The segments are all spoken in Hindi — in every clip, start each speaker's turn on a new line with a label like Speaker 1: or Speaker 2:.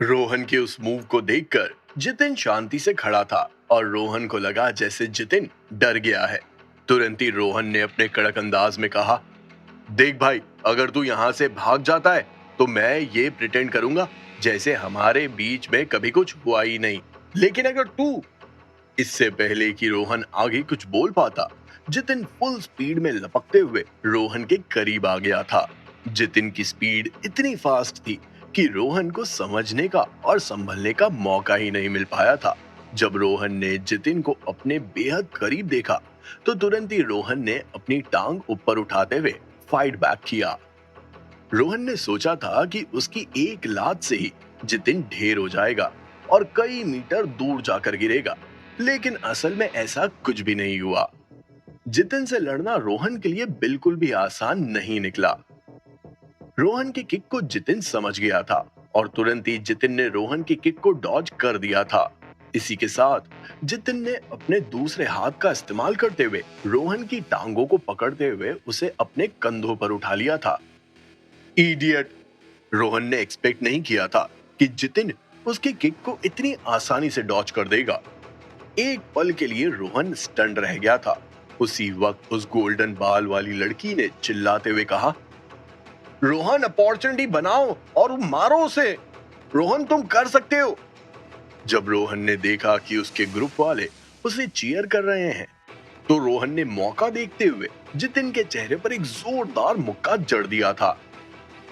Speaker 1: रोहन के उस मूव को देखकर जितिन शांति से खड़ा था और रोहन को लगा जैसे जितिन डर गया है। तुरंत ही रोहन ने अपने कड़क अंदाज में कहा, देख भाई, अगर तू यहाँ से भाग जाता है तो मैं ये प्रिटेंड करूंगा जैसे हमारे बीच में कभी कुछ हुआ ही नहीं। लेकिन अगर तू इससे पहले कि रोहन आगे कुछ बोल पाता, जितिन फुल स्पीड में लपकते हुए रोहन के करीब आ गया था। जितिन की स्पीड इतनी फास्ट थी कि रोहन को समझने का और संभलने का मौका ही नहीं मिल पाया था। जब रोहन ने जितिन को अपने बेहद करीब देखा तो तुरंत ही रोहन ने अपनी टांग ऊपर उठाते हुए फाइट बैक किया। रोहन ने सोचा था कि उसकी एक लात से ही जितिन ढेर हो जाएगा और कई मीटर दूर जाकर गिरेगा, लेकिन असल में ऐसा कुछ भी नहीं हुआ। जितिन से लड़ना रोहन के लिए बिल्कुल भी आसान नहीं निकला। रोहन की किक को जितिन समझ गया था और तुरंत ही जितिन ने रोहन की किक को डॉज कर दिया था। इसी के साथ जितिन ने अपने दूसरे हाथ का इस्तेमाल करते हुए रोहन की टांगों को पकड़ते हुए उसे अपने कंधों पर उठा लिया था। इडियट! रोहन ने एक्सपेक्ट नहीं किया था कि जितिन उसकी किक को इतनी आसानी से डॉज कर देगा। एक पल के लिए रोहन स्टन रह गया था। उसी वक्त उस गोल्डन बाल वाली लड़की ने चिल्लाते हुए कहा, रोहन, अपॉर्चुनिटी बनाओ और मारो उसे। रोहन, तुम कर सकते हो। जब रोहन ने देखा कि उसके ग्रुप वाले उसे चीयर कर रहे हैं तो रोहन ने मौका देखते हुए जितिन के चेहरे पर एक जोरदार मुक्का जड़ दिया था।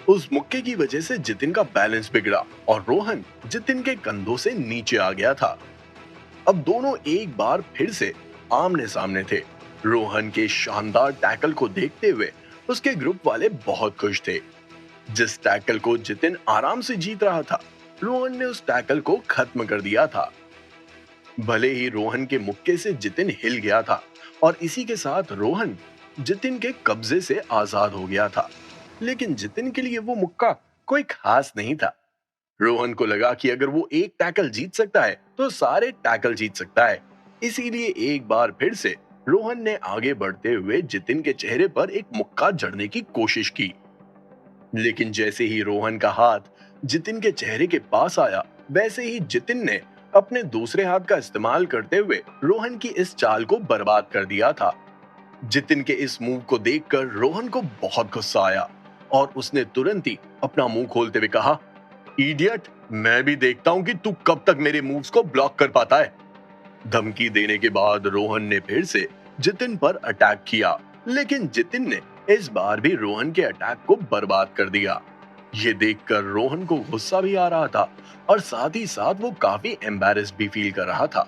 Speaker 1: उस मुक्के की वजह से जितिन का बैलेंस बिगड़ा और रोहन जितिन के कंधों से नीचे आ गया था। अब दोनों एक बार फिर से आमने सामने थे। रोहन के शानदार टैकल को देखते हुए उसके ग्रुप वाले बहुत खुश थे। जिस टैकल को जितिन आराम से जीत रहा था, रोहन ने उस टैकल को खत्म कर दिया था। भले ही रोहन के मुक्के से जितिन हिल गया था और इसी के साथ रोहन जितिन के कब्जे से आजाद हो गया था, लेकिन जितिन के लिए वो मुक्का कोई खास नहीं था। रोहन को लगा कि अगर वो एक टैकल जीत सकता है तो सारे टैकल जीत सकता है। इसीलिए एक बार फिर से रोहन ने आगे बढ़ते हुए जितिन के चेहरे पर एक मुक्का जड़ने की कोशिश की, लेकिन जैसे ही रोहन का हाथ जितिन के चेहरे के पास आया, वैसे ही जितिन ने अपने दूसरे हाथ का इस्तेमाल करते हुए रोहन की इस चाल को बर्बाद कर दिया था। जितिन के इस मूव को देखकर रोहन को बहुत गुस्सा आया और उसने तुरंत ही अपना मुंह खोलते हुए कहा, इडियट, मैं भी देखता हूं कि तू कब तक मेरे मूव्स को ब्लॉक कर पाता है। धमकी देने के बाद रोहन ने फिर से जितिन पर अटैक किया, लेकिन जितिन ने इस बार भी रोहन के अटैक को बर्बाद कर दिया। ये देखकर रोहन को गुस्सा भी आ रहा था और साथ ही साथ वो काफी एम्बैरेस्ड भी फील कर रहा था।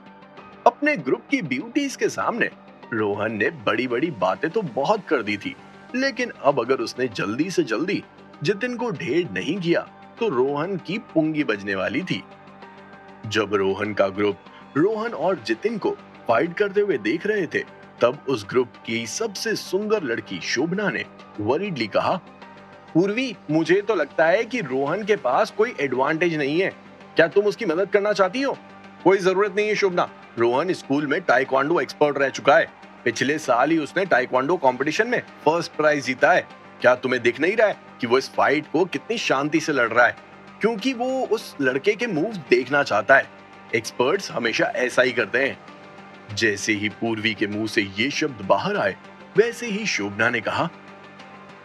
Speaker 1: अपने ग्रुप की ब्यूटीज के सामने रोहन ने बड़ी बड़ी बातें तो बहुत कर दी थी, लेकिन अब अगर उसने जल्दी से जल्दी जितिन को ढेर नहीं किया तो रोहन की पुंगी बजने वाली थी। जब रोहन का ग्रुप रोहन और जितिन को फाइट करते हुए देख रहे थे, तब उस ग्रुप की सबसे सुंदर लड़की शोभना ने वरीडली कहा, पूर्वी, मुझे तो लगता है कि रोहन के पास कोई एडवांटेज नहीं है। क्या तुम उसकी मदद करना चाहती हो? कोई जरूरत नहीं है शोभना। रोहन स्कूल में ताइक्वांडो एक्सपर्ट रह चुका है। पिछले साल ही उसने ताइक्वांडो कंपटीशन में फर्स्ट प्राइज जीता है। क्या तुम्हें दिख नहीं रहा है कि वो इस फाइट को कितनी शांति से लड़ रहा है? क्योंकि वो उस लड़के के मूव्स देखना चाहता है। एक्सपर्ट्स हमेशा ऐसा ही करते हैं। जैसे ही पूर्वी के मुंह से ये शब्द बाहर आए, वैसे ही शोभना ने कहा,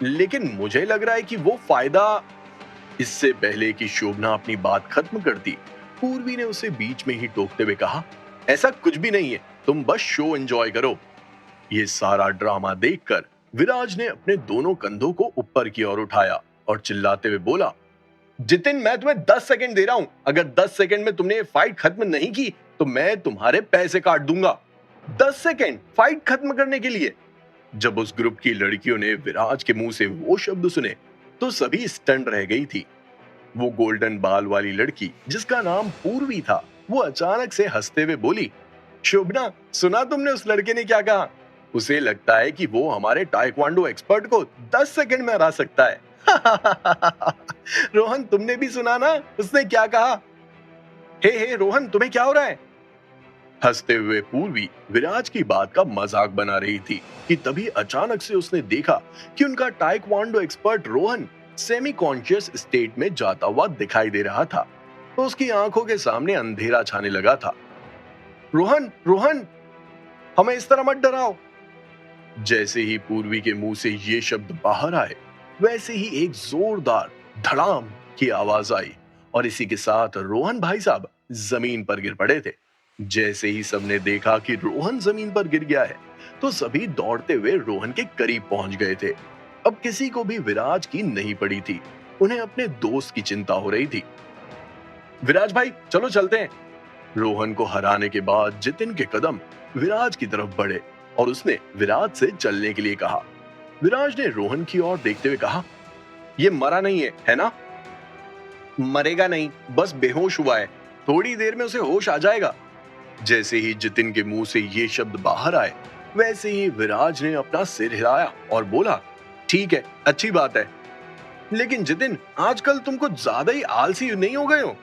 Speaker 1: लेकिन मुझे लग रहा है कि वो फायदा। इससे पहले कि शोभना अपनी बात खत्म करती, पूर्वी ने उसे बीच में ही टोकते हुए कहा, ऐसा कुछ भी नहीं है, तुम बस शो एंजॉय करो। ये सारा ड्रामा देखकर विराज ने अपने दोनों कंधों को ऊपर की ओर उठाया और चिल्लाते हुए बोला, जितिन, मैं तुम्हें 10 सेकंड दे रहा हूं। अगर 10 सेकंड में तुमने ये फाइट खत्म नहीं की तो मैं तुम्हारे पैसे काट दूंगा। 10 सेकंड फाइट खत्म करने के लिए? जब उस ग्रुप की लड़कियों ने विराज के मुंह से वो शब्द सुने तो सभी स्टन रह गई थी। वो गोल्डन बाल वाली लड़की जिसका नाम पूर्वी था, वो अचानक से हंसते हुए बोली, शोभना, सुना तुमने उस लड़के ने क्या कहा? उसे लगता है कि वो हमारे ताइक्वांडो एक्सपर्ट को 10 सेकंड में हरा सकता है। रोहन, तुमने भी सुना ना उसने क्या कहा? हे रोहन, तुम्हें क्या हो रहा है? हंसते हुए पूर्वी विराज की बात का मजाक बना रही थी कि तभी अचानक से उसने देखा कि उनका taekwondo expert Rohan semi conscious state में जाता हुआ दिखाई दे रहा था। तो उसकी आंखों के सामने अंधेरा छाने लगा था। रोहन, रोहन, हमें इस तरह मत डराओ। जैसे ही पूर्वी के मुंह से ये शब्द बाहर आए, वैसे ही एक जोरदार धड़ाम की आवाज आई और इसी के साथ रोहन भाई साहब जमीन पर गिर पड़े थे। जैसे ही सबने देखा कि रोहन जमीन पर गिर गया है, तो सभी दौड़ते हुए रोहन के करीब पहुंच गए थे। अब किसी को भी विराज की नहीं पड़ी थी, उन्हें अपने दोस्त की चिंता हो रही थी। विराज भाई, चलो चलते हैं। रोहन को हराने के बाद जितिन के कदम विराज की तरफ बढ़े और उसने विराज से चलने के लिए कहा। विराज ने रोहन की ओर देखते हुए कहा, ये मरा नहीं है ना? मरेगा नहीं, बस बेहोश हुआ है, थोड़ी देर में उसे होश आ जाएगा। जैसे ही जितिन के मुंह से ये शब्द बाहर आए, वैसे ही विराज ने अपना सिर हिलाया और बोला, ठीक है, अच्छी बात है, लेकिन जितिन, आजकल तुम कुछ ज्यादा ही आलसी नहीं हो गए हो?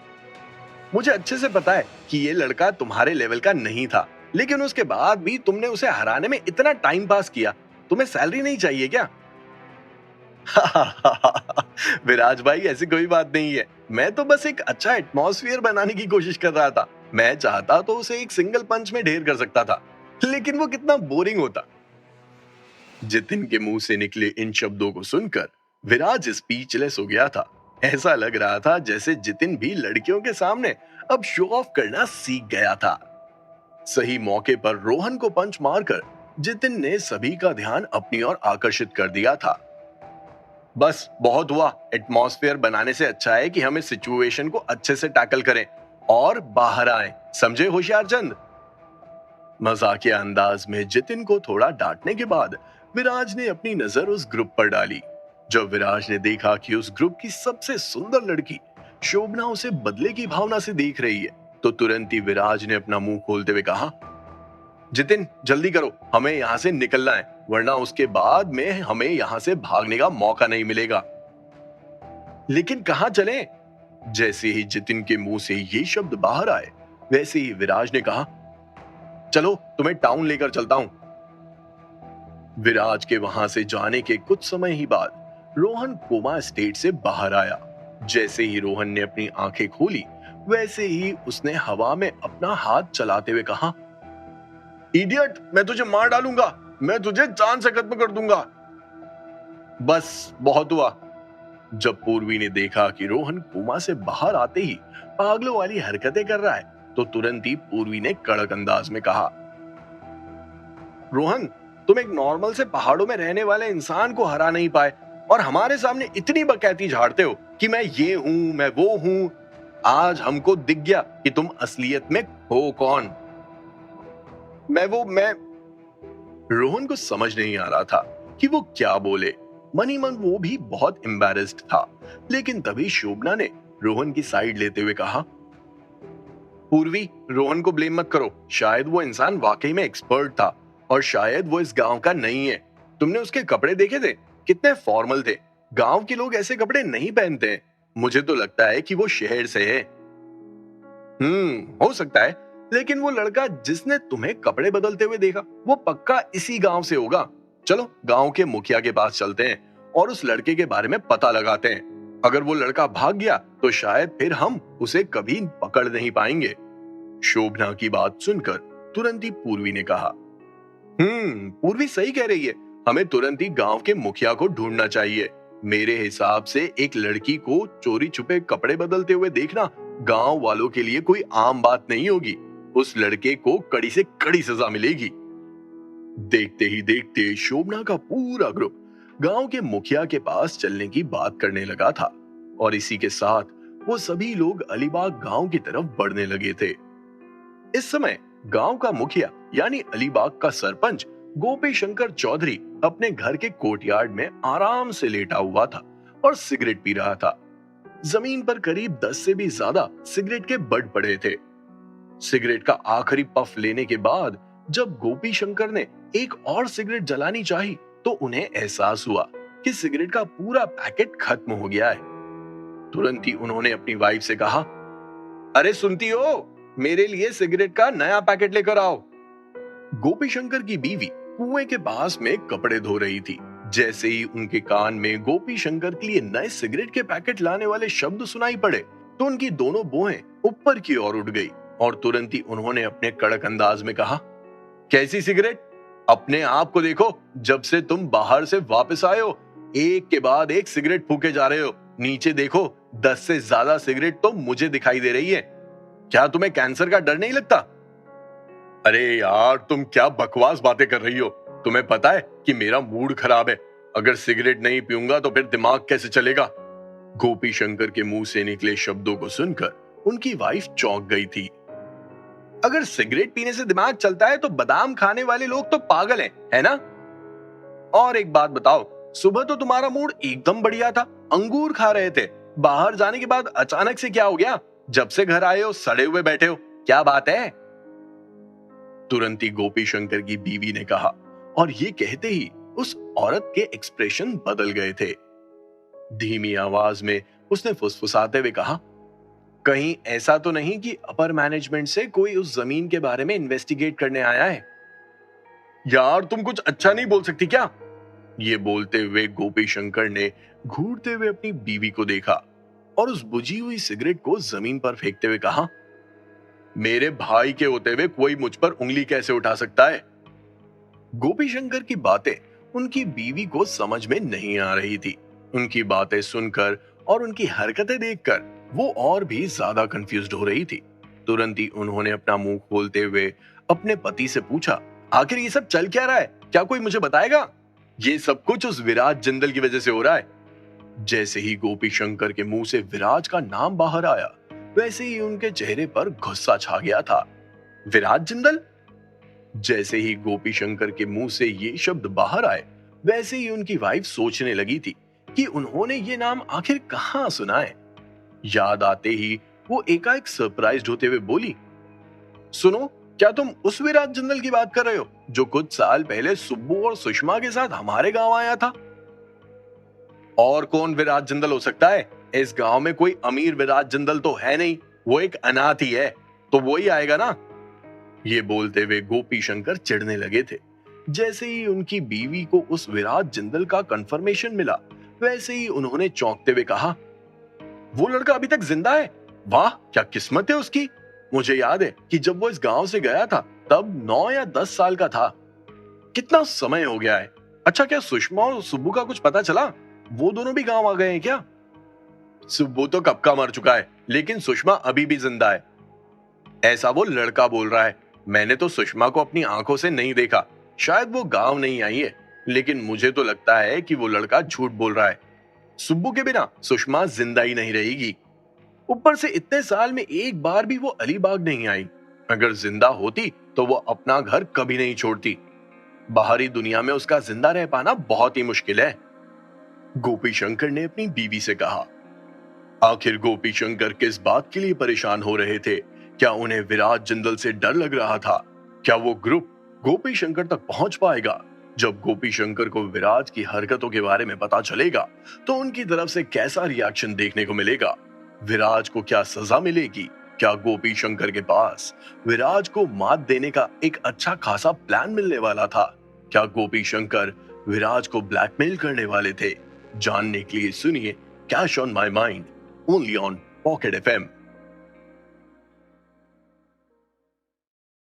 Speaker 1: मुझे अच्छे से पता है कि ये लड़का तुम्हारे लेवल का नहीं था, लेकिन उसके बाद भी तुमने उसे हराने में इतना टाइम पास किया, तुम्हें सैलरी नहीं चाहिए क्या? विराज भाई, ऐसी कोई बात नहीं है, मैं तो बस एक अच्छा एटमॉस्फेयर बनाने की कोशिश कर रहा था। मैं चाहता तो उसे एक सिंगल पंच में ढेर कर सकता था, लेकिन वो कितना बोरिंग होता। जितिन के मुंह से निकले इन शब्दों को सुनकर विराज स्पीचलेस हो गया था। ऐसा लग रहा था जैसे जितिन भी लड़कियों के सामने अब शो ऑफ करना सीख गया था। सही मौके पर रोहन को पंच मारकर जितिन ने सभी का ध्यान अपनी ओर आकर्षित कर दिया था। बस बहुत हुआ, एटमॉस्फेयर बनाने से अच्छा है कि हम इस सिचुएशन को अच्छे से टैकल करें और बाहर आए, समझे होशियार चंद? मजाकिया अंदाज में जितिन को थोड़ा डांटने के बाद विराज ने अपनी नजर उस ग्रुप पर डाली। जब विराज ने देखा कि उस ग्रुप की सबसे सुंदर लड़की शोभना उसे बदले की भावना से देख रही है, तो तुरंत ही विराज ने अपना मुंह खोलते हुए कहा, जितिन, जल्दी करो, हमें यहाँ से निकलना है, वरना उसके बाद में हमें यहाँ से भागने का मौका नहीं मिलेगा। लेकिन कहाँ चलें? जैसे ही जितिन के मुंह से ये शब्द बाहर आए, वैसे ही विराज ने कहा, चलो तुम्हें टाउन लेकर चलता हूं। विराज के वहां से जाने के कुछ समय ही बाद रोहन कोमा स्टेट से बाहर आया। जैसे ही रोहन ने अपनी आंखें खोली, वैसे ही उसने हवा में अपना हाथ चलाते हुए कहा, इडियट, मैं तुझे मार डालूंगा, मैं तुझे जान से खत्म कर दूंगा। बस बहुत हुआ। जब पूर्वी ने देखा कि रोहन कोमा से बाहर आते ही पागलों वाली हरकतें कर रहा है, तो तुरंत ही पूर्वी ने कड़क अंदाज में कहा, रोहन, तुम एक नॉर्मल से पहाड़ों में रहने वाले इंसान को हरा नहीं पाए और हमारे सामने इतनी बकैती झाड़ते हो कि मैं ये हूं, मैं वो हूं। आज हमको दिख गया कि तुम असलियत में हो कौन। मैं रोहन को समझ नहीं आ रहा था कि वो क्या बोले। मन ही मन वो भी बहुत एम्बैरेस्ड था। लेकिन तभी शोभना ने रोहन की साइड लेते हुए कहा, पूर्वी, रोहन को ब्लेम मत करो, शायद वो इंसान वाकई में एक्सपर्ट था और शायद वो इस गांव का नहीं है। तुमने उसके कपड़े देखे थे, कितने फॉर्मल थे। गांव के लोग ऐसे कपड़े नहीं पहनते हैं। मुझे तो लगता है कि वो शहर से है। हो सकता है, लेकिन वो लड़का जिसने तुम्हें कपड़े बदलते हुए देखा, वो पक्का इसी गांव से होगा। चलो गांव के मुखिया के पास चलते हैं और उस लड़के के बारे में पता लगाते हैं। अगर वो लड़का भाग गया तो शायद फिर हम उसे कभी पकड़ नहीं पाएंगे। शोभना की बात सुनकर तुरंत ही पूर्वी ने कहा, पूर्वी सही कह रही है, हमें तुरंत ही गांव के मुखिया को ढूंढना चाहिए। मेरे हिसाब से एक लड़की को चोरी छुपे कपड़े बदलते हुए देखना गांव वालों के लिए कोई आम बात नहीं होगी। उस लड़के को कड़ी से कड़ी सजा मिलेगी। देखते ही देखते शोभना का पूरा ग्रुप गांव के मुखिया के पास चलने की बात करने लगा था और इसी के साथ वो सभी लोग अलीबाग गांव की तरफ बढ़ने लगे थे। इस समय गांव का मुखिया यानी अलीबाग का सरपंच गोपी शंकर चौधरी अपने घर के कोर्टयार्ड में आराम से लेटा हुआ था और सिगरेट पी रहा था। जमीन पर करीब 10 से भी ज्यादा सिगरेट के बंड पड़े थे। सिगरेट का आखिरी पफ लेने के बाद जब गोपी शंकर ने एक और सिगरेट जलानी चाही, तो उन्हें एहसास हुआ कि सिगरेट का पूरा पैकेट खत्म हो गया है। तुरंत ही उन्होंने अपनी वाइफ से कहा, अरे सुनती हो, मेरे लिए सिगरेट का नया पैकेट लेकर आओ। गोपी शंकर की बीवी कुएं के पास में कपड़े धो रही थी। जैसे ही उनके कान में गोपी शंकर के लिए नए सिगरेट के पैकेट लाने वाले शब्द सुनाई पड़े, तो उनकी दोनों भौहें ऊपर की ओर उठ गई और तुरंत ही उन्होंने अपने कड़क अंदाज में कहा, कैसी सिगरेट? अपने आप को देखो, जब से तुम बाहर से वापस आए हो एक के बाद एक सिगरेट फूके जा रहे हो। नीचे देखो, 10 से ज्यादा सिगरेट तो मुझे दिखाई दे रही है। क्या तुम्हें कैंसर का डर नहीं लगता? अरे यार, तुम क्या बकवास बातें कर रही हो? तुम्हें पता है कि मेरा मूड खराब है। अगर सिगरेट नहीं पीऊंगा तो फिर दिमाग कैसे चलेगा? गोपी शंकर के मुंह से निकले शब्दों को सुनकर उनकी वाइफ चौंक गई थी। अगर सिगरेट पीने से दिमाग चलता है तो बादाम खाने वाले लोग तो पागल हैं, है ना? और एक बात बताओ, सुबह तो तुम्हारा मूड एकदम बढ़िया था, अंगूर खा रहे थे। बाहर जाने के बाद अचानक से क्या हो गया? जब से घर आए हो सड़े हुए बैठे हो, क्या बात है? तुरंत ही गोपी शंकर की बीवी ने कहा, और ये कहते ही उस औरत के एक्सप्रेशन बदल गए थे। धीमी आवाज में उसने फुसफुसाते हुए कहा, कहीं ऐसा तो नहीं कि अपर मैनेजमेंट से कोई उस जमीन के बारे में इन्वेस्टिगेट करने आया है? यार, तुम कुछ अच्छा नहीं बोल सकती क्या? ये बोलते हुए गोपी शंकर ने घूरते हुए अपनी बीवी को देखा और उस बुझी हुई सिगरेट को जमीन पर फेंकते हुए कहा, मेरे भाई के होते हुए कोई मुझ पर उंगली कैसे उठा सकता है? गोपी शंकर की बातें उनकी बीवी को समझ में नहीं आ रही थी। उनकी बातें सुनकर और उनकी हरकतें देखकर वो और भी ज्यादा कंफ्यूज्ड हो रही थी। तुरंत ही उन्होंने अपना मुंह खोलते हुए अपने पति से पूछा, आखिर ये सब चल क्या रहा है? क्या कोई मुझे बताएगा? ये सब कुछ उस विराज जिंदल की वजह से हो रहा है। जैसे ही गोपी शंकर के मुंह से विराज का नाम बाहर आया, वैसे ही उनके चेहरे पर गुस्सा छा गया था। विराज जिंदल? जैसे ही गोपी शंकर के मुंह से ये शब्द बाहर आए, वैसे ही उनकी वाइफ सोचने लगी थी कि उन्होंने ये नाम आखिर कहां सुना है। याद आते ही वो एकाएक सरप्राइज्ड होते हुए बोली, सुनो, क्या तुम उस विराज जिंदल की बात कर रहे हो जो कुछ साल पहले सुब्बू और सुषमा के साथ हमारे गांव आया था? और कौन विराज जिंदल हो सकता है? इस गांव में कोई अमीर विराज जिंदल तो है नहीं, वो एक अनाथ ही है, तो वो ही आएगा ना। ये बोलते हुए गोपी शंकर चिढ़ने लगे थे। जैसे ही उनकी बीवी को उस विराज जिंदल का कंफर्मेशन मिला, वैसे ही उन्होंने चौंकते हुए कहा, वो लड़का अभी तक जिंदा है? वाह, क्या किस्मत है उसकी। मुझे याद है कि जब वो इस गांव से गया था तब 9 या 10 साल का था। कितना समय हो गया है। अच्छा, क्या सुषमा और सुब्बू का कुछ पता चला? वो दोनों भी गांव आ गए हैं क्या? सुब्बू तो कब का मर चुका है, लेकिन सुषमा अभी भी जिंदा है, ऐसा वो लड़का बोल रहा है। मैंने तो सुषमा को अपनी आंखों से नहीं देखा। शायद वो गांव नहीं आई है, लेकिन मुझे तो लगता है कि वो लड़का झूठ बोल रहा है। सुब्बू के बिना सुषमा जिंदा ही नहीं रहेगी। ऊपर से इतने साल में एक बार भी वो अलीबाग नहीं आई। अगर जिंदा होती तो वो अपना घर कभी नहीं छोड़ती। बाहरी दुनिया में उसका जिंदा रह पाना बहुत ही मुश्किल है। गोपी शंकर ने अपनी बीवी से कहा। आखिर गोपी शंकर किस बात के लिए परेशान हो रहे थे? क्या उन्हें विराज जिंदल से डर लग रहा था? क्या वो ग्रुप गोपी शंकर तक पहुंच पाएगा? जब गोपी शंकर को विराज की हरकतों के बारे में पता चलेगा तो उनकी तरफ से कैसा रिएक्शन देखने को मिलेगा? विराज को क्या सजा मिलेगी? क्या गोपी शंकर के पास विराज को मात देने का एक अच्छा खासा प्लान मिलने वाला था? क्या गोपी शंकर विराज को ब्लैकमेल करने वाले थे? जानने के लिए सुनिए cash on my mind, only on pocket FM.